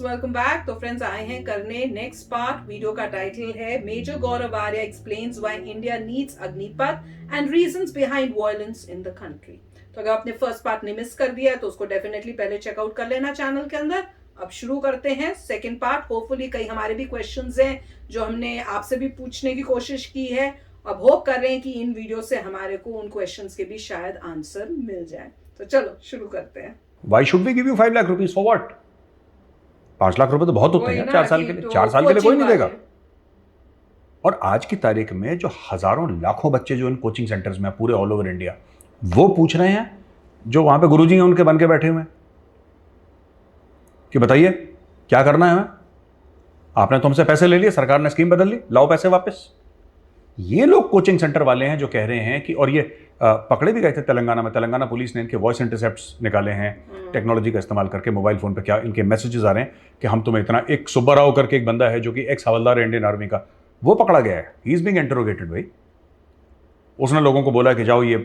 Welcome back. तो friends आए हैं करने नेक्स्ट पार्ट। वीडियो का टाइटल है major Gaurav Arya explains why India needs Agnipath and reasons behind violence in the country. तो अगर आपने फर्स्ट पार्ट ने मिस कर दिया है तो उसको डेफिनेटली पहले चेकआउट कर लेना चैनल के अंदर। अब शुरू करते हैं सेकंड पार्ट। होपफुली कई हमारे भी क्वेश्चंस हैं जो हमने आपसे भी पूछने की कोशिश की है। अब होप कर रहे हैं कि इन वीडियो से हमारे को उन क्वेश्चंस के भी शायद आंसर मिल जाए। तो चलो शुरू करते हैं। Why should we give you 5 lakh rupees? For what? 5 lakh रुपए तो बहुत होते हैं 4 साल के लिए। 4 साल के लिए कोई नहीं देगा। और आज की तारीख में जो हजारों लाखों बच्चे जो इन कोचिंग सेंटर्स में पूरे ऑल ओवर इंडिया, वो पूछ रहे हैं जो वहां पे गुरुजी हैं उनके बन के बैठे हुए हैं कि बताइए क्या करना है हमें। आपने तो हमसे पैसे ले लिए, सरकार ने स्कीम बदल ली, लाओ पैसे वापस। ये लोग कोचिंग सेंटर वाले हैं जो कह रहे हैं कि, और ये पकड़े भी गए थे तेलंगाना में। तेलंगाना पुलिस ने इनके वॉइस इंटरसेप्ट्स निकाले हैं टेक्नोलॉजी का इस्तेमाल करके। मोबाइल फोन पे क्या इनके मैसेजेस आ रहे हैं कि हम तुम्हें इतना। एक सुब्बाराव करके एक बंदा है जो कि एक्स हवलदार है इंडियन आर्मी का, वो पकड़ा गया है। ही इज बीइंग इंटरोगेटेड भाई। उसने लोगों को बोला कि जाओ ये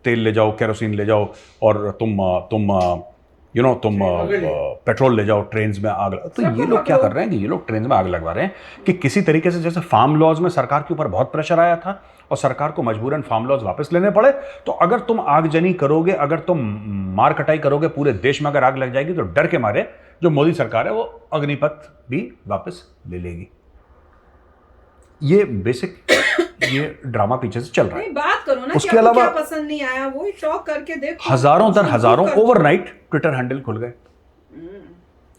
तेल ले जाओ, केरोसिन ले जाओ, और तुम पेट्रोल ले जाओ, ट्रेन में आग लगा। तो ये लोग क्या कर रहे हैं कि ये लोग ट्रेन में आग लगवा रहे हैं कि किसी तरीके से, जैसे फार्म लॉज में सरकार के ऊपर बहुत प्रेशर आया था और सरकार को मजबूरन फार्म लॉज वापस लेने पड़े। तो अगर तुम आगजनी करोगे, अगर तुम मार कटाई करोगे पूरे देश में, अगर आग लग जाएगी तो डर के मारे जो मोदी सरकार है वो अग्निपथ भी वापस ले लेगी। ये बेसिक ये ड्रामा पीछे से चल रहा है। बात करो ना, उसके अलावा क्या पसंद नहीं आया वो टॉक करके देखो। हजारों ओवरनाइट ट्विटर हैंडल खुल गए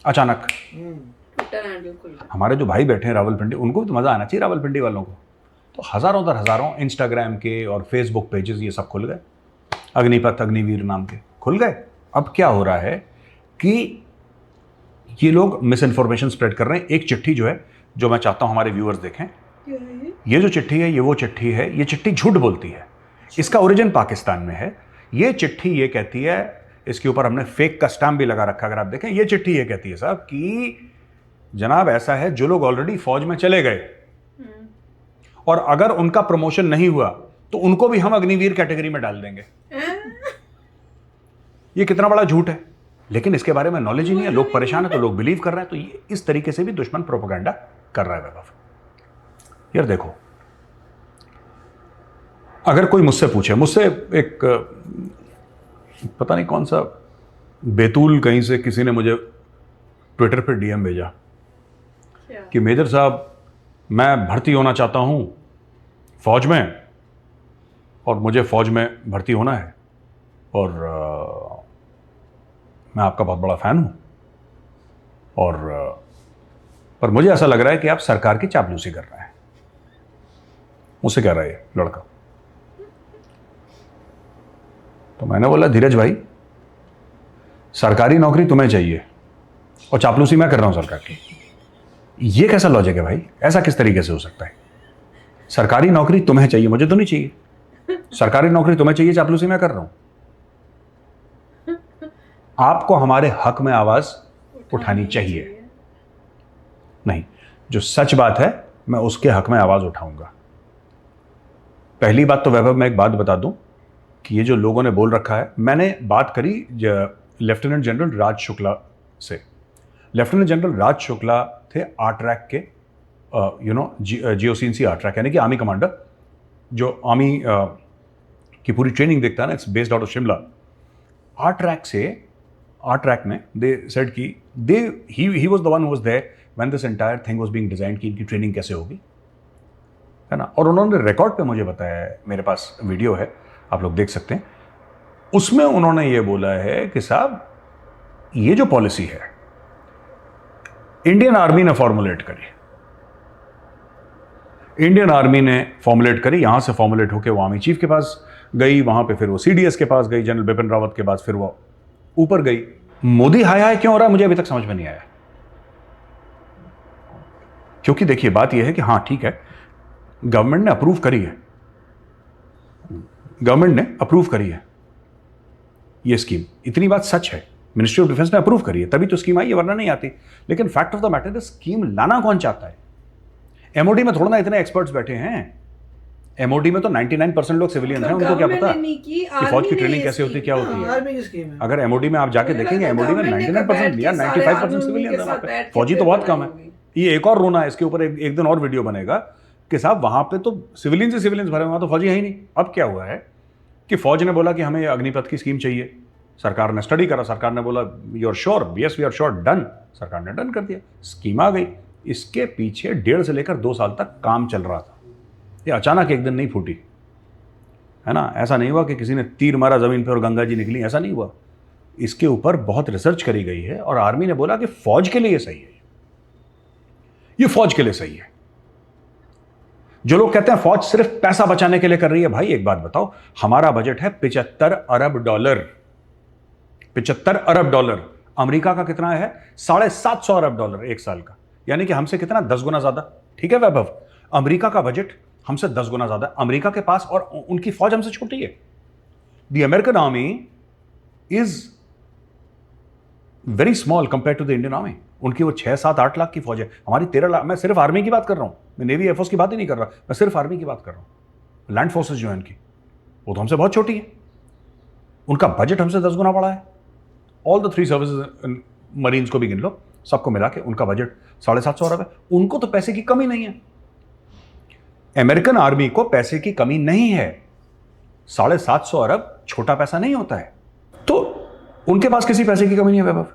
अचानक। ट्विटर हैंडल खुल गए। हमारे जो भाई बैठे हैं रावलपिंडी, उनको भी तो मजा आना चाहिए रावलपिंडी वालों को। तो हजारों इंस्टाग्राम के और फेसबुक पेजेस ये सब खुल गए, अग्निपथ अग्निवीर नाम के खुल गए। अब क्या हो रहा है कि ये लोग मिस इन्फॉर्मेशन स्प्रेड कर रहे हैं। एक चिट्ठी जो है, जो मैं चाहता हूं हमारे व्यूअर्स देखें, ये जो चिट्ठी है ये वो चिट्ठी है। ये चिट्ठी झूठ बोलती है। इसका ओरिजिन पाकिस्तान में है। ये चिट्ठी ये कहती है, इसके ऊपर हमने फेक का स्टैम्प भी लगा रखा। अगर आप देखें, ये चिट्ठी ये कहती है साहब कि जनाब ऐसा है, जो लोग ऑलरेडी फौज में चले गए और अगर उनका प्रमोशन नहीं हुआ तो उनको भी हम अग्निवीर कैटेगरी में डाल देंगे। ये कितना बड़ा झूठ है, लेकिन इसके बारे में नॉलेज ही नहीं है। लोग परेशान है तो लोग बिलीव कर रहे हैं। तो ये इस तरीके से भी दुश्मन प्रोपेगेंडा कर रहा है वैभव। यार देखो, अगर कोई मुझसे पूछे, मुझसे एक पता नहीं कौन सा बेतुल कहीं से किसी ने मुझे ट्विटर पे डीएम भेजा कि मेजर साहब मैं भर्ती होना चाहता हूं फौज में, और मुझे फौज में भर्ती होना है, और मैं आपका बहुत बड़ा फैन हूं, और पर मुझे ऐसा लग रहा है कि आप सरकार की चापलूसी कर रहे हैं। मुझसे कह रहा है ये लड़का। तो मैंने बोला धीरज भाई, सरकारी नौकरी तुम्हें चाहिए और चापलूसी मैं कर रहा हूं सरकार की। ये कैसा लॉजिक है भाई? ऐसा किस तरीके से हो सकता है? सरकारी नौकरी तुम्हें चाहिए, मुझे तो नहीं चाहिए। सरकारी नौकरी तुम्हें चाहिए, चापलूसी मैं कर रहा हूं। आपको हमारे हक में आवाज उठानी चाहिए। नहीं, जो सच बात है मैं उसके हक में आवाज उठाऊंगा। पहली बात तो वैभव, मैं एक बात बता दूं कि ये जो लोगों ने बोल रखा है, मैंने बात करी लेफ्टिनेंट जनरल राज शुक्ला से। लेफ्टिनेंट जनरल राज शुक्ला थे आर्ट्रैक के GOC आर्ट्रैक, यानी कि आर्मी कमांडर, जो आर्मी की पूरी ट्रेनिंग देखता है ना, it's based out of Shimla. ARTRAC ने दे सेड कि he was the one who was there when this entire thing was being designed कि इनकी ट्रेनिंग कैसे होगी, है ना। और उन्होंने रिकॉर्ड पे मुझे बताया है, मेरे पास वीडियो है, आप लोग देख सकते हैं। उसमें उन्होंने ये बोला है कि साहब ये जो पॉलिसी है इंडियन आर्मी ने फॉर्मुलेट करी। इंडियन आर्मी ने फॉर्मुलेट करी, यहां से फॉर्मुलेट होकर वो आर्मी चीफ के पास गई, वहां पे फिर वो CDS के पास गई, जनरल बिपिन रावत के पास, फिर वो ऊपर गई। मोदी हाय हाय क्यों हो रहा है मुझे अभी तक समझ में नहीं आया। क्योंकि देखिए बात यह है कि हाँ ठीक है, गवर्नमेंट ने अप्रूव करी है ये स्कीम। इतनी बात सच है, मिनिस्ट्री ऑफ डिफेंस ने अप्रूव करी है, तभी तो स्कीम आई है, वरना नहीं आती। लेकिन fact of the matter, scheme लाना कौन चाहता है? MOD में थोड़ा ना इतने एक्सपर्ट्स बैठे हैं। एमओडी में तो 99% लोग सिविलियन हैं, उनको क्या पता कि फौज की ट्रेनिंग कैसे होती है, क्या होती है। आर्मी की स्कीम है। अगर एमओडी में आप जाके देखेंगे, एमओडी में 99% या 95% सिविलियन है वहाँ पे, फौजी तो बहुत कम है। ये एक और रोना है, इसके ऊपर एक दिन और वीडियो बनेगा कि साहब वहाँ पे तो सिविलियन से सिविलियन भरे, वहाँ तो फौजी है ही नहीं। अब क्या हुआ है कि फौज ने बोला कि हमें अग्निपथ की स्कीम चाहिए, सरकार ने स्टडी करा, सरकार ने बोला you are sure, yes we are sure, done, सरकार ने डन कर दिया, स्कीम आ गई। इसके पीछे 1.5 से लेकर 2 साल तक काम चल रहा था, ये अचानक एक दिन नहीं फूटी, है ना। ऐसा नहीं हुआ कि किसी ने तीर मारा जमीन पे और गंगा जी निकली, ऐसा नहीं हुआ। इसके ऊपर बहुत रिसर्च करी गई है और आर्मी ने बोला कि फौज के लिए ये सही है, ये फौज के लिए सही है। जो लोग कहते हैं फौज सिर्फ पैसा बचाने के लिए कर रही है, भाई एक बात बताओ, हमारा बजट है $75 अरब, $75 अरब। अमेरिका का कितना है? $750 अरब एक साल का, यानी कि हमसे कितना, 10 गुना ज्यादा। ठीक है वैभव, अमेरिका का बजट हमसे 10 गुना ज्यादा अमेरिका के पास, और उनकी फौज हमसे छोटी है। The American army is very small compare to the Indian army. उनकी वो 6, 7, 8 लाख की फौज है, हमारी 13 लाख। मैं सिर्फ आर्मी की बात कर रहा हूं, मैं नेवी एयरफोर्स की बात ही नहीं कर रहा, मैं सिर्फ आर्मी की बात कर रहा हूं। लैंड फोर्सेज जो है इनकी, वो तो हमसे बहुत छोटी है, उनका बजट हमसे 10 गुना बड़ा है। ऑल द 3 सर्विसेज, मरीन्स को भी गिन लो, सबको मिला के उनका बजट 750 अरब है। उनको तो पैसे की कमी नहीं है, अमेरिकन आर्मी को पैसे की कमी नहीं है। 750 अरब छोटा पैसा नहीं होता है, तो उनके पास किसी पैसे की कमी नहीं है वैभव।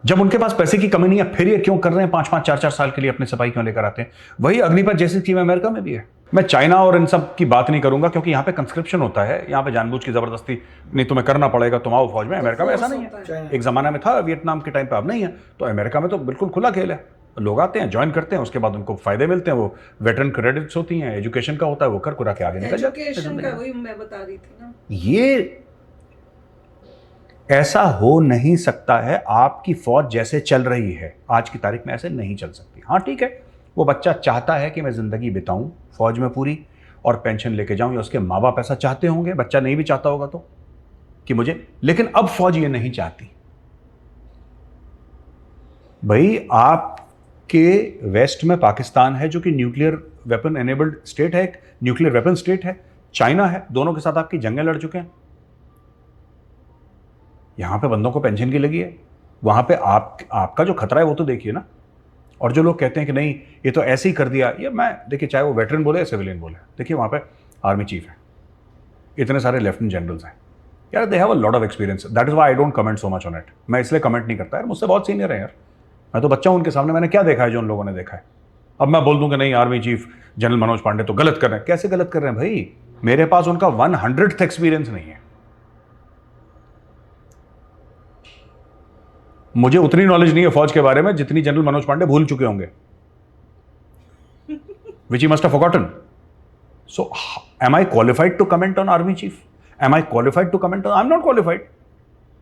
जब उनके पास पैसे की कमी नहीं है, फिर ये क्यों कर रहे हैं 5-5, 4-4 साल के लिए अपने सिपाही क्यों लेकर आते हैं? वही अग्निपथ जैसी स्कीम अमेरिका में भी है। मैं चाइना और इन सब की बात नहीं करूंगा, क्योंकि यहां पे कंस्क्रिप्शन होता है, यहां पे जानबूझ की जबरदस्ती नहीं, तुम्हें करना पड़ेगा, तुम आओ फौज में। अमेरिका में ऐसा नहीं है, एक जमाना में था, वियतनाम के टाइम पे, अब नहीं है। तो अमेरिका में तो बिल्कुल खुला खेल है, लोग आते हैं, ज्वाइन करते हैं, उसके बाद उनको फायदे मिलते हैं, वो वेटरन क्रेडिट्स होती हैं, एजुकेशन का होता है, वो कर कुरा के आगे निकल जाते हैं। एजुकेशन का वही मैं बता रही थी ना, ये ऐसा हो नहीं सकता है। आपकी फौज जैसे चल रही है आज की तारीख में, ऐसे नहीं चल सकती। हाँ ठीक है, वो बच्चा चाहता है कि मैं जिंदगी बिताऊं फौज में पूरी और पेंशन लेके जाऊं, या उसके माँ बाप ऐसा चाहते होंगे, बच्चा नहीं भी चाहता होगा तो कि मुझे, लेकिन अब फौज ये नहीं चाहती। भाई आपके वेस्ट में पाकिस्तान है जो कि न्यूक्लियर वेपन एनेबल्ड स्टेट है, एक न्यूक्लियर वेपन स्टेट है, चाइना है, दोनों के साथ आपकी जंगें लड़ चुके हैं। यहां पे बंदों को पेंशन की लगी है, वहां पे आपका जो खतरा है वो तो देखिए ना। और जो लोग कहते हैं कि नहीं ये तो ऐसे ही कर दिया, ये मैं देखिए, चाहे वो वेटरन बोले या सिविलियन बोले, देखिए वहां पे आर्मी चीफ है, इतने सारे लेफ्टिनेंट जनरल्स हैं यार, they have a lot of experience, that is why I don't comment so much on it. मैं इसलिए कमेंट नहीं करता यार, मुझसे बहुत सीनियर है यार, मैं तो बच्चा हूं उनके सामने, मैंने क्या देखा है जो उन लोगों ने देखा है। अब मैं बोल दूं कि नहीं army chief general Manoj Pande तो गलत कर रहे हैं, कैसे गलत कर रहे हैं भाई? मेरे पास उनका 100th एक्सपीरियंस नहीं है, मुझे उतनी नॉलेज नहीं है फौज के बारे में जितनी जनरल मनोज पांडे भूल चुके होंगे, which he must have forgotten. So, am I qualified to comment on army chief? Am I qualified to comment on? I'm not qualified.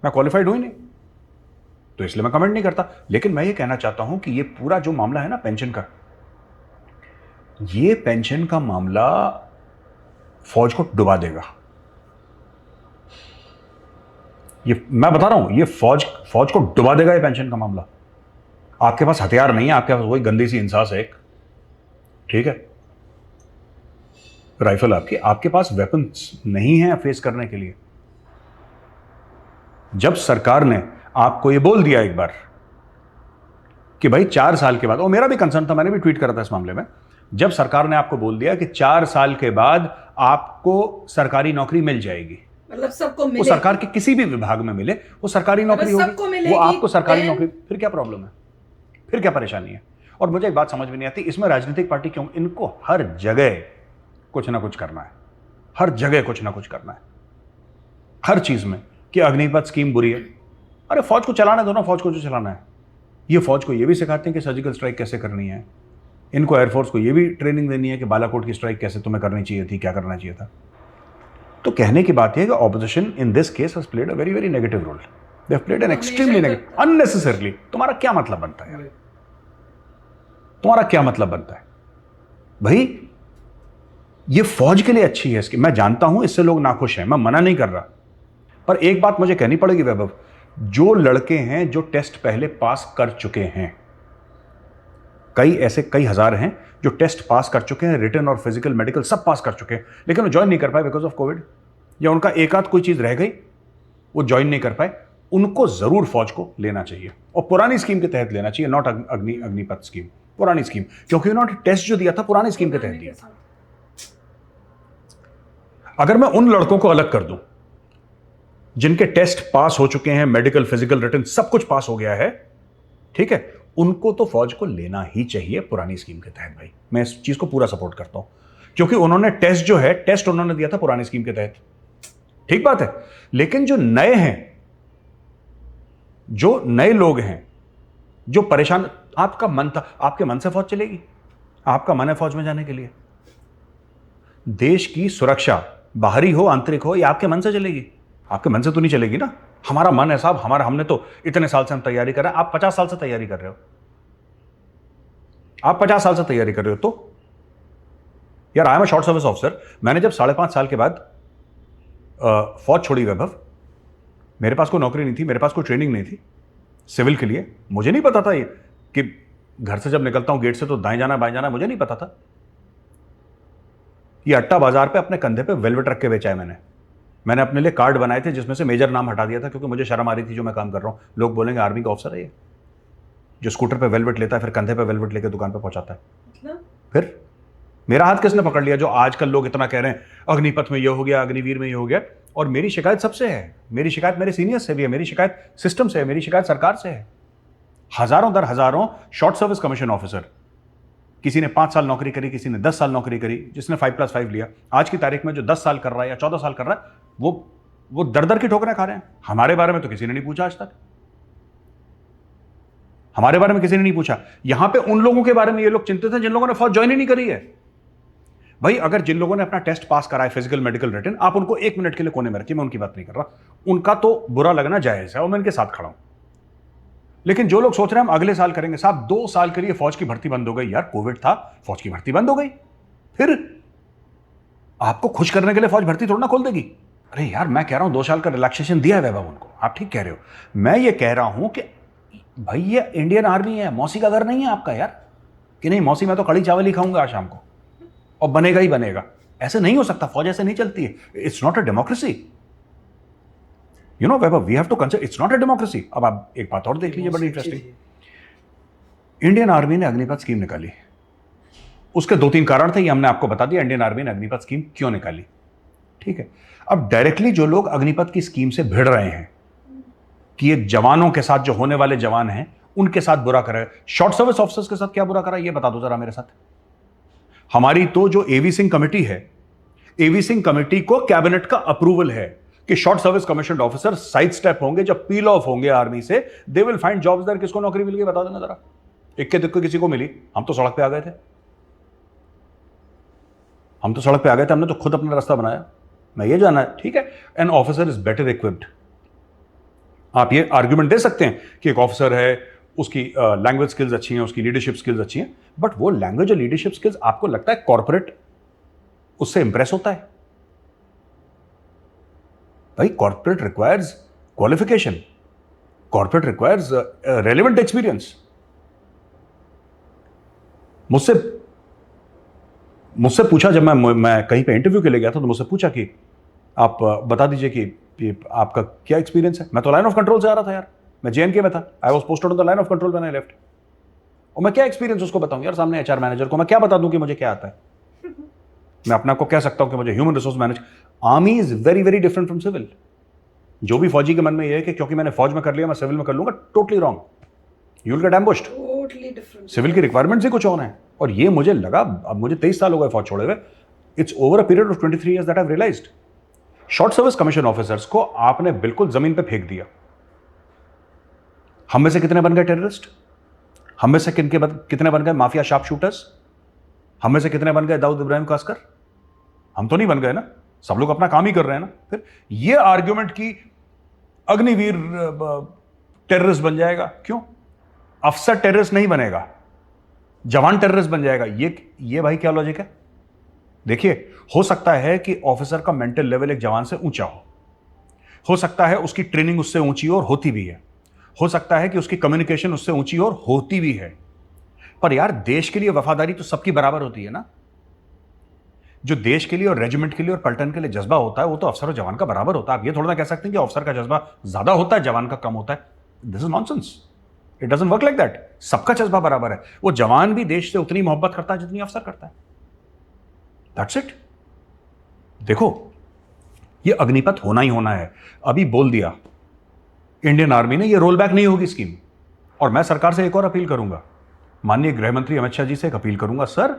मैं qualified हूं ही नहीं, तो इसलिए मैं कमेंट नहीं करता। लेकिन मैं ये कहना चाहता हूं कि ये पूरा जो मामला है ना पेंशन का, ये पेंशन का मामला फौज को डुबा देगा। ये मैं बता रहा हूं, ये फौज को डुबा देगा ये पेंशन का मामला। आपके पास हथियार नहीं है, आपके पास वही गंदी सी इंसास है एक, ठीक है, राइफल आपके पास वेपन्स नहीं है फेस करने के लिए। जब सरकार ने आपको ये बोल दिया एक बार कि भाई 4 साल के बाद, और मेरा भी कंसर्न था, मैंने भी ट्वीट करा था इस मामले में, जब सरकार ने आपको बोल दिया कि 4 साल के बाद आपको सरकारी नौकरी मिल जाएगी, मतलब सबको मिले, वो सरकार के किसी भी विभाग में मिले, वो सरकारी नौकरी होगी, वो आपको सरकारी नौकरी, फिर क्या प्रॉब्लम है, फिर क्या परेशानी है? और मुझे एक बात समझ में नहीं आती, इसमें राजनीतिक पार्टी क्यों, इनको हर जगह कुछ ना कुछ करना है, हर जगह कुछ ना कुछ करना है, हर चीज में, कि अग्निपथ स्कीम बुरी है। अरे फौज को चलाना दो ना, फौज को जो चलाना है। ये फौज को ये भी सिखाते हैं कि सर्जिकल स्ट्राइक कैसे करनी है, इनको एयरफोर्स को ये भी ट्रेनिंग देनी है कि बालाकोट की स्ट्राइक कैसे तुम्हें करनी चाहिए थी, क्या करना चाहिए था। तो कहने की बात यह है कि opposition in this case has played a very very negative role, they have played an extremely negative, unnecessarily. तुम्हारा क्या मतलब बनता है यार, तुम्हारा क्या मतलब बनता है भाई? ये फौज के लिए अच्छी है इसकी, मैं जानता हूं इससे लोग नाखुश हैं, मैं मना नहीं कर रहा, पर एक बात मुझे कहनी पड़ेगी वैभव, जो लड़के हैं जो टेस्ट पहले पास कर चुके हैं, कई ऐसे कई हजार हैं जो टेस्ट पास कर चुके हैं, रिटन और फिजिकल मेडिकल सब पास कर चुके हैं, लेकिन वो ज्वाइन नहीं कर पाए बिकॉज ऑफ कोविड, या उनका एक आध कोई चीज रह गई, वो ज्वाइन नहीं कर पाए। उनको जरूर फौज को लेना चाहिए और पुरानी स्कीम के तहत लेना चाहिए, नॉट अग्निपथ स्कीम, पुरानी स्कीम, क्योंकि उन्होंने टेस्ट जो दिया था पुरानी स्कीम के तहत दिया था। अगर मैं उन लड़कों को अलग कर दूं जिनके टेस्ट पास हो चुके हैं, मेडिकल फिजिकल रिटन सब कुछ पास हो गया है, ठीक है, उनको तो फौज को लेना ही चाहिए पुरानी स्कीम के तहत। भाई मैं इस चीज को पूरा सपोर्ट करता हूं, क्योंकि उन्होंने टेस्ट जो है, टेस्ट उन्होंने दिया था पुरानी स्कीम के तहत, ठीक बात है। लेकिन जो नए हैं, जो नए लोग हैं, जो परेशान, आपका मन था, आपके मन से फौज चलेगी, आपका मन है फौज में जाने के लिए, देश की सुरक्षा बाहरी हो आंतरिक हो, ये आपके मन से चलेगी, आपके मन से तो नहीं चलेगी ना। हमारा मन है साहब, हमने तो इतने साल से हम तैयारी कर रहे हैं, आप 50 साल से तैयारी कर रहे हो, आप 50 साल से तैयारी कर रहे हो, तो यार I am a short service officer. मैंने जब 5.5 साल के बाद फौज छोड़ी वैभव, मेरे पास कोई नौकरी नहीं थी, मेरे पास कोई ट्रेनिंग नहीं थी सिविल के लिए, मुझे नहीं पता था ये कि घर से जब निकलता हूं गेट से तो दाएं जाना बाएं जाना, मुझे नहीं पता था। ये अट्टा बाजार पे अपने कंधे पे वेलवेट रख के बेचा है मैंने अपने लिए कार्ड बनाए थे जिसमें से मेजर नाम हटा दिया था, क्योंकि मुझे शर्म आ रही थी जो मैं काम कर रहा हूं, लोग बोलेंगे आर्मी का ऑफिसर है ये, जो स्कूटर पे वेलवेट लेता है फिर कंधे पे वेलवेट लेके दुकान पे पहुंचाता है। मतलब? फिर मेरा हाथ किसने पकड़ लिया? जो आजकल लोग इतना कह रहे हैं अग्निपथ में ये हो गया, अग्निवीर में ये हो गया, और मेरी शिकायत सबसे है, मेरी शिकायत मेरे सीनियर से भी है, मेरी शिकायत सिस्टम से है, मेरी शिकायत सरकार से है। हजारों दर हजारों शॉर्ट सर्विस कमीशन ऑफिसर, किसी ने 5 साल नौकरी करी, किसी ने 10 साल नौकरी करी, जिसने 5+5 लिया, आज की तारीख में जो 10 साल कर रहा है या 14 साल कर रहा है, वो दर दर की ठोकरें खा रहे हैं। हमारे बारे में तो किसी ने नहीं पूछा आज तक, हमारे बारे में किसी ने नहीं पूछा। यहां पे उन लोगों के बारे में ये लोग चिंतित हैं जिन लोगों ने फौज ज्वाइन ही नहीं करी है। भाई अगर जिन लोगों ने अपना टेस्ट पास करा है, फिजिकल मेडिकल रिटन, आप उनको 1 मिनट के लिए कोने में रखिए, मैं उनकी बात नहीं कर रहा, उनका तो बुरा लगना जायज है और मैं उनके साथ खड़ा हूं। लेकिन जो लोग सोच रहे हैं हम अगले साल करेंगे, साहब 2 साल के लिए फौज की भर्ती बंद हो गई यार, कोविड था, फौज की भर्ती बंद हो गई, फिर आपको खुश करने के लिए फौज भर्ती थोड़ा ना खोल देगी। अरे यार मैं कह रहा हूं 2 साल का रिलैक्सेशन दिया है वैभव उनको, आप ठीक कह रहे हो। मैं ये कह रहा हूं कि भाई ये इंडियन आर्मी है, मौसी का घर नहीं है आपका यार, कि नहीं मौसी मैं तो कड़ी चावल ही खाऊंगा आज शाम को और बनेगा ही बनेगा। ऐसे नहीं हो सकता, फौज ऐसे नहीं चलती है, it's not a democracy, you know Vaibhav, we have to consider it's not a democracy. अब आप एक बात और देख लीजिए, बड़ी इंटरेस्टिंग, इंडियन आर्मी ने अग्निपथ स्कीम निकाली, उसके 2-3 कारण थे, ये हमने आपको बता दिया इंडियन आर्मी ने अग्निपथ स्कीम क्यों निकाली, ठीक है। अब डायरेक्टली जो लोग अग्निपथ की स्कीम से भिड़ रहे हैं कि ये जवानों के साथ, जो होने वाले जवान हैं उनके साथ बुरा करा है, शॉर्ट सर्विस ऑफिसर्स के साथ क्या बुरा करा, ये बता दो जरा मेरे साथ। हमारी तो जो एवी सिंह कमेटी है, एवी सिंह कमेटी को कैबिनेट का अप्रूवल है कि short service commission officer side step होंगे, जब पील ऑफ होंगे आर्मी से, they will find jobs there. किसको नौकरी मिल गई बता देना जरा, इक्के दुक्के किसी को मिली? हम तो सड़क पे आ गए थे, हम तो सड़क पे आ गए थे, हमने तो खुद अपना रास्ता बनाया। मैं ये जानना है, ठीक है, an officer is better equipped. आप ये आर्ग्यूमेंट दे सकते हैं कि एक ऑफिसर है, उसकी लैंग्वेज स्किल्स अच्छी हैं, उसकी लीडरशिप स्किल्स अच्छी हैं, बट वो लैंग्वेज और लीडरशिप स्किल्स आपको लगता है कॉर्पोरेट उससे इंप्रेस होता है? भाई corporate requires qualification, corporate requires relevant experience. मुझसे पूछा, जब मैं कहीं पे इंटरव्यू के लिए गया था तो मुझसे पूछा कि आप बता दीजिए कि आपका क्या एक्सपीरियंस है। मैं तो लाइन ऑफ कंट्रोल से आ रहा था यार, मैं JNK में था, I was posted on the line of control when I left. और मैं क्या एक्सपीरियंस उसको बताऊं यार, सामने HR मैनेजर को मैं क्या बता दूं कि मुझे क्या आता है? मैं अपने को कह सकता हूं कि मुझे human resource manage. Army is very very different from civil. जो भी फौजी के मन में ये है कि क्योंकि मैंने फौज में कर लिया मैं सिविल में कर लूंगा, totally wrong, you will get ambushed. Totally different. Civil की रिक्वायरमेंट्स ही कुछ और हैं, और ये मुझे लगा, अब मुझे 23 साल हो गए फौज छोड़े हुए, it's over a period of 23 years that I have realised. Short service commission officers को आपने बिल्कुल जमीन पे फेंक दिया। हम में से कितने बन गए टेररिस्ट? हम में से कितने बन गए माफिया शार्प शूटर्स? हम में से कितने बन गए दाऊद इब्राहिम कास्कर? हम तो नहीं बन गए ना, सब लोग अपना काम ही कर रहे हैं ना। फिर ये आर्ग्यूमेंट की अग्निवीर टेररिस्ट बन जाएगा, क्यों? अफसर टेररिस्ट नहीं बनेगा, जवान टेररिस्ट बन जाएगा। ये भाई क्या लॉजिक है? देखिए, हो सकता है कि ऑफिसर का मेंटल लेवल एक जवान से ऊंचा हो सकता है उसकी ट्रेनिंग उससे ऊंची और होती भी है, हो सकता है कि उसकी कम्युनिकेशन उससे ऊंची और होती भी है, पर यार देश के लिए वफादारी तो सबकी बराबर होती है ना। जो देश के लिए और रेजिमेंट के लिए और पलटन के लिए जज्बा होता है वो तो अफसर और जवान का बराबर होता है। आप ये थोड़ा ना कह सकते हैं कि अफसर का जज्बा ज्यादा होता है, जवान का कम होता है। This is nonsense. It doesn't work like that. सबका जज्बा बराबर है। वो जवान भी देश से उतनी मोहब्बत करता है जितनी अफसर करता है। That's it. देखो, ये अग्निपथ होना ही होना है। अभी बोल दिया इंडियन आर्मी ने, ये रोल बैक नहीं होगी स्कीम। और मैं सरकार से एक और अपील करूंगा, माननीय गृह मंत्री अमित शाह जी से एक अपील करूंगा। सर,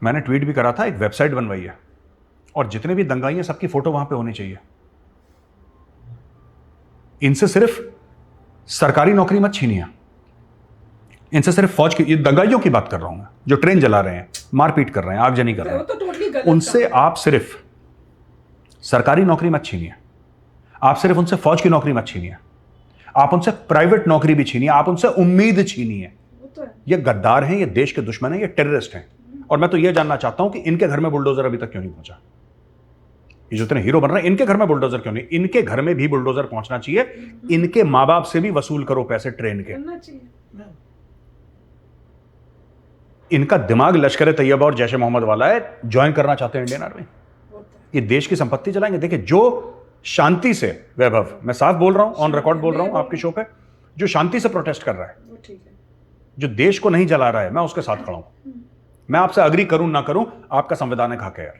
मैंने ट्वीट भी करा था, एक वेबसाइट बनवाई है और जितने भी दंगाई हैं सबकी फोटो वहां पे होनी चाहिए। इनसे सिर्फ सरकारी नौकरी मत छीनिए, इनसे सिर्फ फौज की, ये दंगाइयों की बात कर रहा हूं मैं, जो ट्रेन जला रहे हैं, मारपीट कर रहे हैं, आगजनी कर रहे हैं, तो totally गलत उनसे आप सिर्फ सरकारी नौकरी मत छीनिए, आप सिर्फ उनसे फौज की नौकरी मत छीनिए, आप उनसे प्राइवेट नौकरी भी छीनिए, आप उनसे उम्मीद छीनिए। ये गद्दार हैं, ये देश के दुश्मन हैं, ये टेररिस्ट हैं। और मैं तो ये जानना चाहता हूं कि इनके घर में बुलडोजर अभी तक क्यों नहीं पहुंचा। ये जो इतने हीरो बन रहे हैं, इनके घर में बुलडोजर क्यों नहीं? इनके घर में भी बुलडोजर पहुंचना चाहिए। इनके मां बाप से भी वसूल करो पैसे ट्रेन के। इनका दिमाग लश्कर तैयबा और जैश ए मोहम्मद वाला है, ज्वाइन करना चाहते हैं इंडियन आर्मी। ये देश की संपत्ति चलाएंगे। देखिए, जो शांति से, वैभव, मैं साफ बोल रहा हूं, ऑन रिकॉर्ड बोल रहा हूं आपके शो पे, जो शांति से प्रोटेस्ट कर रहा है, जो देश को नहीं जला रहा है, मैं उसके साथ खड़ा हूं। मैं आपसे अग्री करूं ना करूं, आपका संविधान हक है यार।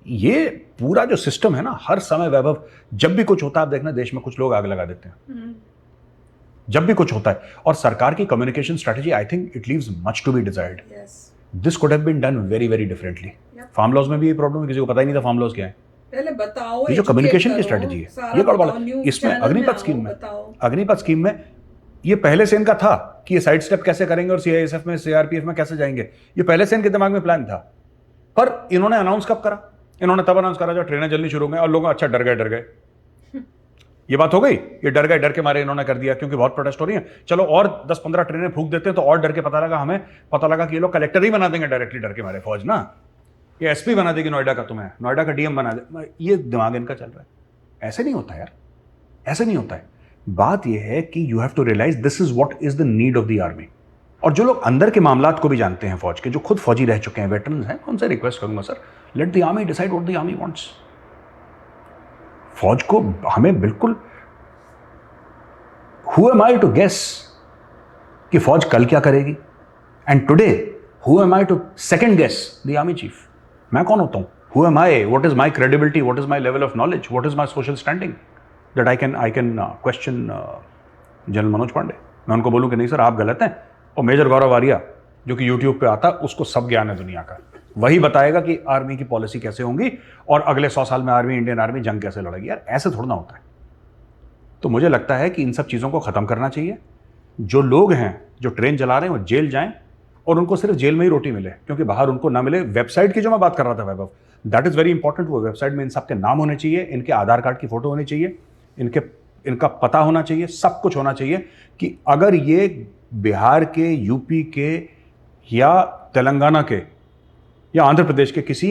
ये पूरा जो सिस्टम है ना, हर समय वैभव, जब भी कुछ होता है आप देखना देश में कुछ लोग आग लगा देते हैं। जब भी कुछ होता है, और सरकार की communication strategy, I think it leaves much to be desired. This could have been done very very differently. Farm laws में भी ये प्रॉब्लम है, किसी को पता ही नहीं था फार्म लॉज क्या है। पहले बताओ, ये जो कम्युनिकेशन की स्ट्रेटजी है, ये गड़बड़ है। इसमें अग्निपथ स्कीम में ये पहले से इनका था कि ये साइड स्टेप कैसे करेंगे और सीआईएसएफ में, सीआरपीएफ में कैसे जाएंगे। ये पहले से इनके दिमाग में प्लान था। पर इन्होंने अनाउंस कब करा? इन्होंने तब अनाउंस करा जब ट्रेनें चलनी शुरू हो गई और लोग अच्छा डर गए। ये बात हो गई। ये डर के मारे इन्होंने कर दिया क्योंकि बहुत प्रोटेस्ट हो रही है। चलो और 10-15 ट्रेनें फूंक देते हैं तो और डर के हमें पता लगा कि ये लोग कलेक्टर ही बना देंगे डायरेक्टली, डर के मारे फौज ना, ये एसपी बना देगी नोएडा का, तुम्हें नोएडा का डीएम बना दे। ये दिमाग इनका चल रहा है। ऐसे नहीं होता यार, ऐसे नहीं होता है। बात यह है कि you have to realise this is what is the need of the army. और जो लोग अंदर के मामलात को भी जानते हैं फौज के, जो खुद फौजी रह चुके हैं, वेटरन्स हैं, उनसे रिक्वेस्ट करूंगा, sir let the army decide what the army wants. फौज को हमें बिल्कुल, who am I to guess कि फौज कल क्या करेगी, and today who am I to second guess the army chief. मैं कौन होता हूं? Who am I? What is my credibility? What is my level of knowledge? What is my social standing that I can question general Manoj Pande? मैं उनको बोलूं कि नहीं sir आप गलत हैं, और मेजर गौरव आर्या जो कि यूट्यूब पे आता, उसको सब ज्ञान है दुनिया का, वही बताएगा कि आर्मी की पॉलिसी कैसे होंगी और अगले 100 साल में आर्मी, इंडियन आर्मी जंग कैसे लड़ेगी। यार ऐसे थोड़ा ना होता है। तो मुझे लगता है कि इन सब चीज़ों को ख़त्म करना चाहिए। जो लोग हैं जो ट्रेन चला रहे हैं वो जेल जाएं और उनको सिर्फ जेल में ही रोटी मिले, क्योंकि बाहर उनको ना मिले। वेबसाइट की जो मैं बात कर रहा था वैभव, दैट इज़ वेरी इंपॉर्टेंट। वो वेबसाइट में इन सब के नाम होने चाहिए, इनके आधार कार्ड की फ़ोटो होनी चाहिए, इनका पता होना चाहिए, सब कुछ होना चाहिए कि अगर ये बिहार के, यूपी के या तेलंगाना के या आंध्र प्रदेश के किसी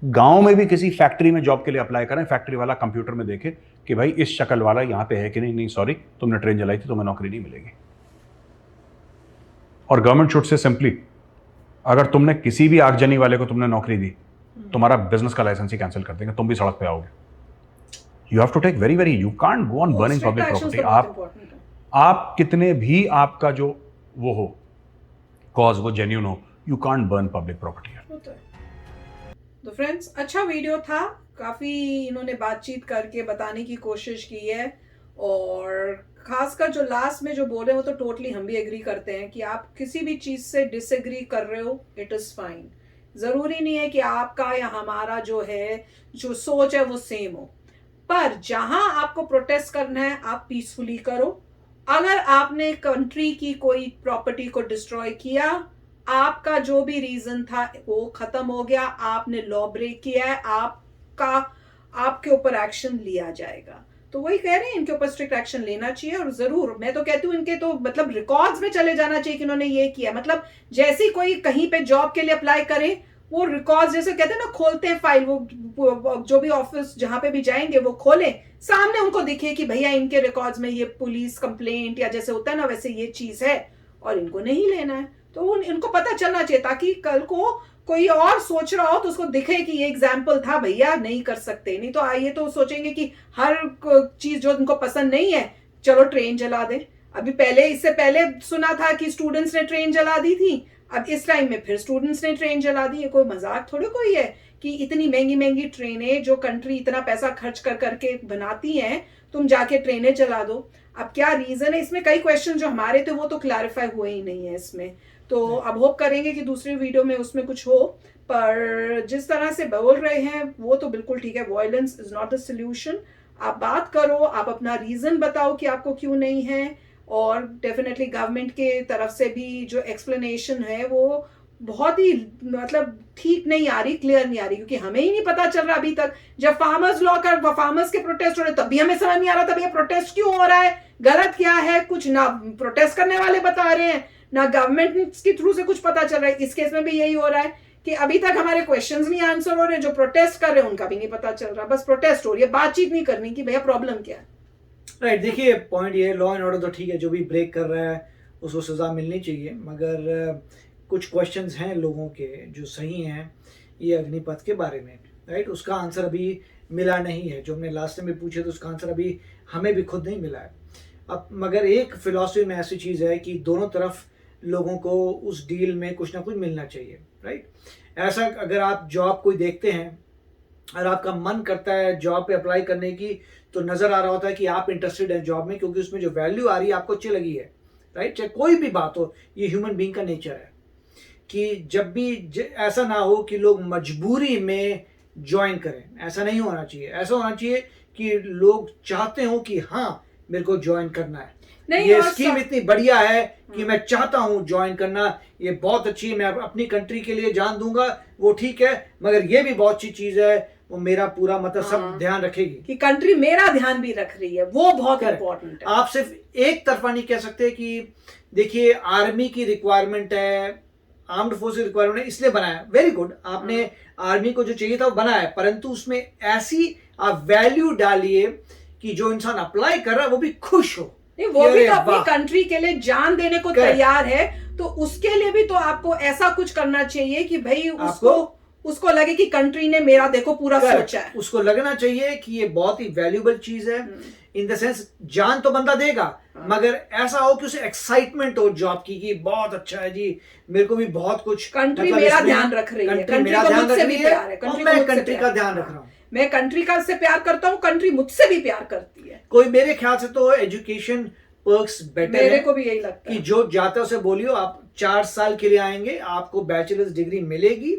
गांव में भी किसी फैक्ट्री में जॉब के लिए अप्लाई करें, फैक्ट्री वाला कंप्यूटर में देखे कि भाई इस शक्ल वाला यहाँ पे है कि नहीं सॉरी तुमने ट्रेन जलाई थी, तुम्हें नौकरी नहीं मिलेगी। और गवर्नमेंट शुड से सिंपली, अगर तुमने किसी भी आगजनी वाले को तुमने नौकरी दी, तुम्हारा बिजनेस का लाइसेंस ही कैंसिल कर देंगे, तुम भी सड़क पे आओगे। You have to take very you can't go on burning public property. आप कितने भी आपका जो वो हो कॉज, वो जेन्युइन हो, you can't burn public property. तो फ्रेंड्स, अच्छा वीडियो था, काफी इन्होंने बातचीत करके बताने की कोशिश की है। और खासकर जो लास्ट में जो बोल रहे हैं वो तो टोटली हम भी एग्री करते हैं कि आप किसी भी चीज से डिसएग्री कर रहे हो, इट इज फाइन। जरूरी नहीं है कि आपका या हमारा जो है, जो सोच है वो सेम हो, पर जहां आपको प्रोटेस्ट करना है आप पीसफुली करो। अगर आपने कंट्री की कोई प्रॉपर्टी को डिस्ट्रॉय किया, आपका जो भी रीजन था वो खत्म हो गया, आपने लॉ ब्रेक किया है, आपके ऊपर एक्शन लिया जाएगा। तो वही कह रहे हैं, इनके ऊपर स्ट्रिक्ट एक्शन लेना चाहिए। और जरूर मैं तो कहती हूँ इनके तो मतलब रिकॉर्ड्स में चले जाना चाहिए कि इन्होंने ये किया। मतलब जैसे कोई कहीं पे जॉब के लिए अप्लाई करे, वो रिकॉर्ड जैसे कहते हैं ना, खोलते हैं फाइल, वो जो भी ऑफिस जहां पे भी जाएंगे वो खोले, सामने उनको दिखे कि भैया इनके रिकॉर्ड्स में ये पुलिस कंप्लेंट या जैसे होता है ना वैसे ये चीज है और इनको नहीं लेना है। तो इनको पता चलना चाहिए ताकि कल को कोई और सोच रहा हो तो उसको दिखे कि ये एग्जाम्पल था, भैया नहीं कर सकते। नहीं तो आइए तो सोचेंगे कि हर चीज जो उनको पसंद नहीं है चलो ट्रेन जला दें। अभी पहले, इससे पहले सुना था कि स्टूडेंट्स ने ट्रेन जला दी थी, अब इस टाइम में फिर स्टूडेंट्स ने ट्रेन जला दी है। कोई मजाक थोड़ी कोई है कि इतनी महंगी महंगी ट्रेनें जो कंट्री इतना पैसा खर्च कर करके बनाती हैं, तुम जाके ट्रेनें जला दो। अब क्या रीजन है इसमें? कई क्वेश्चन जो हमारे थे वो तो क्लैरिफाई हुए ही नहीं है इसमें। तो अब होप करेंगे कि दूसरी वीडियो में उसमें कुछ हो, पर जिस तरह से बोल रहे हैं वो तो बिल्कुल ठीक है। Violence is not the solution. आप बात करो, आप अपना रीजन बताओ कि आपको क्यों नहीं है, और डेफिनेटली गवर्नमेंट के तरफ से भी जो एक्सप्लेनेशन है वो बहुत ही मतलब ठीक नहीं आ रही, क्लियर नहीं आ रही, क्योंकि हमें ही नहीं पता चल रहा अभी तक। जब फार्मर्स के प्रोटेस्ट हो रहे तब भी हमें समझ नहीं आ रहा था भैया प्रोटेस्ट क्यों हो रहा है, गलत क्या है, कुछ ना प्रोटेस्ट करने वाले बता रहे हैं ना गवर्नमेंट के थ्रू से कुछ पता चल रहा है। इस केस में भी यही हो रहा है कि अभी तक हमारे क्वेश्चंस नहीं आंसर हो रहे, जो प्रोटेस्ट कर रहे हैं उनका भी नहीं पता चल रहा, बस प्रोटेस्ट हो रही है, बातचीत नहीं करनी कि भैया प्रॉब्लम क्या है। राइट, देखिए पॉइंट ये, लॉ एंड ऑर्डर तो ठीक है, जो भी ब्रेक कर रहा है उसको सज़ा मिलनी चाहिए, मगर कुछ क्वेश्चंस हैं लोगों के जो सही हैं ये अग्निपथ के बारे में। राइट, उसका आंसर अभी मिला नहीं है। जो हमने लास्ट टाइम में पूछे तो उसका आंसर अभी हमें भी खुद नहीं मिला है। अब मगर एक फिलॉसफी में ऐसी चीज़ है कि दोनों तरफ लोगों को उस डील में कुछ ना कुछ मिलना चाहिए। राइट, ऐसा अगर आप जॉब कोई देखते हैं और आपका मन करता है जॉब पे अप्लाई करने की, तो नज़र आ रहा होता है कि आप इंटरेस्टेड हैं जॉब में, क्योंकि उसमें जो वैल्यू आ रही है आपको अच्छी लगी है। राइट, चाहे कोई भी बात हो, ये ह्यूमन बीइंग का नेचर है कि जब भी ऐसा ना हो कि लोग मजबूरी में ज्वाइन करें। ऐसा नहीं होना चाहिए। ऐसा होना चाहिए कि लोग चाहते हो कि हाँ मेरे को ज्वाइन करना है, ये स्कीम इतनी बढ़िया है कि मैं चाहता हूँ ज्वाइन करना, ये बहुत अच्छी है, मैं अपनी कंट्री के लिए जान दूंगा, वो ठीक है, मगर ये भी बहुत अच्छी चीज है, वो मेरा पूरा मतलब सब ध्यान रखेगी कि कंट्री मेरा ध्यान भी रख रही है, वो बहुत इंपॉर्टेंट है। आप सिर्फ एक तरफा नहीं कह सकते कि देखिए आर्मी की रिक्वायरमेंट है, आर्म्ड फोर्स की रिक्वायरमेंट है इसलिए बनाया, वेरी गुड, आपने आर्मी को जो चाहिए था वो बनाया, परंतु उसमें ऐसी आप वैल्यू डालिए कि जो इंसान अप्लाई कर रहा है वो भी खुश हो। नहीं, वो भी तो अपनी कंट्री के लिए जान देने को तैयार है, तो उसके लिए भी तो आपको ऐसा कुछ करना चाहिए कि भाई उसको लगे कि कंट्री ने मेरा देखो पूरा सोचा है। उसको लगना चाहिए कि ये बहुत ही वैल्यूएबल चीज है। इन द सेंस जान तो बंदा देगा, मगर ऐसा हो कि उसे एक्साइटमेंट हो जॉब की कि बहुत अच्छा है जी, मेरे को भी बहुत कुछ, कंट्री मेरा ध्यान रख रही है, कंट्री मेरा ध्यान रख रही है, कंट्री मैं कंट्री का ध्यान रख रहा हूँ, मैं कंट्री का से प्यार करता हूँ, कंट्री मुझसे भी प्यार करती है। कोई मेरे ख्याल से तो एजुकेशन पर्क्स बेटर है, मेरे को भी यही लगता है कि जो जाते उसे बोलियो आप 4 साल के लिए आएंगे, आपको बैचलर्स डिग्री मिलेगी,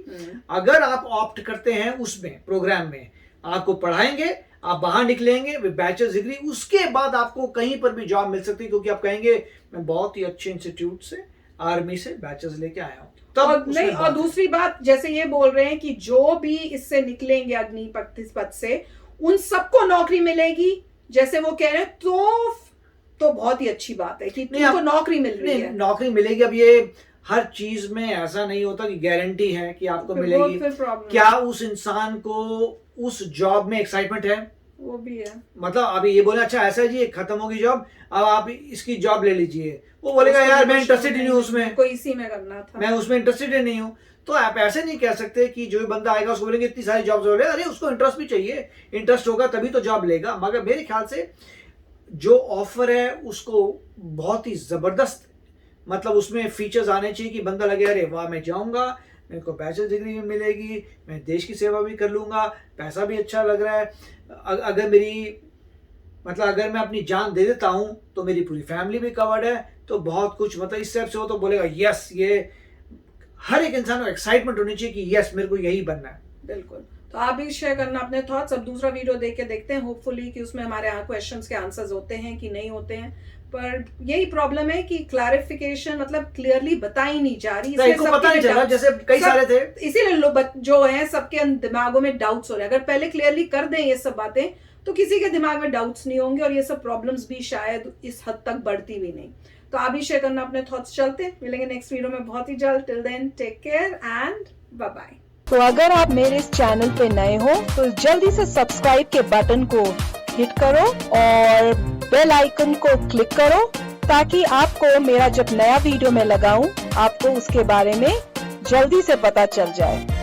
अगर आप ऑप्ट करते हैं उसमें प्रोग्राम में, आपको पढ़ाएंगे, आप बाहर निकलेंगे विद बैचलर्स डिग्री, उसके बाद आपको कहीं पर भी जॉब मिल सकती है, क्योंकि आप कहेंगे मैं बहुत ही अच्छे इंस्टीट्यूट से आर्मी से बैचलर्स लेके आया हूँ। और नहीं, और दूसरी बात जैसे ये बोल रहे हैं कि जो भी इससे निकलेंगे अग्निपथ से उन सबको नौकरी मिलेगी, जैसे वो कह रहे हैं, तो बहुत ही अच्छी बात है कि तुमको नौकरी मिल रही है। नौकरी मिलेगी। अब ये हर चीज में ऐसा नहीं होता कि गारंटी है कि आपको मिलेगी। क्या उस इंसान को उस जॉब में एक्साइटमेंट है? वो भी है। मतलब अभी ये बोले अच्छा ऐसा है जी खत्म होगी जॉब, अब आप इसकी जॉब ले लीजिए, वो बोलेगा यार मैं इंटरेस्टेड नहीं हूँ उसमें, कोई इसी में करना था, मैं उसमें इंटरेस्टेड नहीं हूँ। तो आप ऐसे नहीं कह सकते कि जो भी बंदा आएगा उसको बोलेंगे इतनी सारी जॉब्स हो रही है, अरे उसको इंटरेस्ट भी चाहिए, इंटरेस्ट होगा तभी तो जॉब लेगा। मगर मेरे ख्याल से जो ऑफर है उसको बहुत ही जबरदस्त, मतलब उसमें फीचर्स आने चाहिए कि बंदा लगे अरे वाह मैं जाऊंगा, मेरे को बैचलर डिग्री भी मिलेगी, मैं देश की सेवा भी कर लूंगा, पैसा भी अच्छा लग रहा है, अगर मेरी मतलब अगर मैं अपनी जान दे देता हूं तो मेरी पूरी फैमिली भी कवर्ड है, तो बहुत कुछ मतलब इस टाइप से हो तो बोलेगा यस। ये हर एक इंसान को एक्साइटमेंट होनी चाहिए कि यस मेरे को यही बनना है। बिल्कुल। तो आप भी शेयर करना अपने थॉट्स। अब दूसरा वीडियो देख के देखते हैं, होपफुली कि उसमें हमारे क्वेश्चंस के आंसर्स होते हैं कि नहीं होते हैं। पर यही प्रॉब्लम है कि क्लैरिफिकेशन मतलब क्लियरली बताई नहीं जा रही, इसलिए पता नहीं चला, जैसे कई सारे थे, इसीलिए लोग जो हैं सबके दिमागों में डाउट्स हो रहे हैं। अगर पहले क्लियरली कर दें ये सब बातें तो किसी के दिमाग में डाउट्स नहीं होंगे और ये सब प्रॉब्लम्स भी शायद इस हद तक बढ़ती भी नहीं। तो आप भी शेयर करना अपने थॉट्स। चलते मिलेंगे नेक्स्ट वीडियो में बहुत ही जल्द। Till then take care and bye bye. तो अगर आप मेरे इस चैनल पे नए हो तो जल्दी से सब्सक्राइब के बटन को हिट करो और बेल आइकन को क्लिक करो ताकि आपको मेरा जब नया वीडियो मैं लगाऊं आपको उसके बारे में जल्दी से पता चल जाए।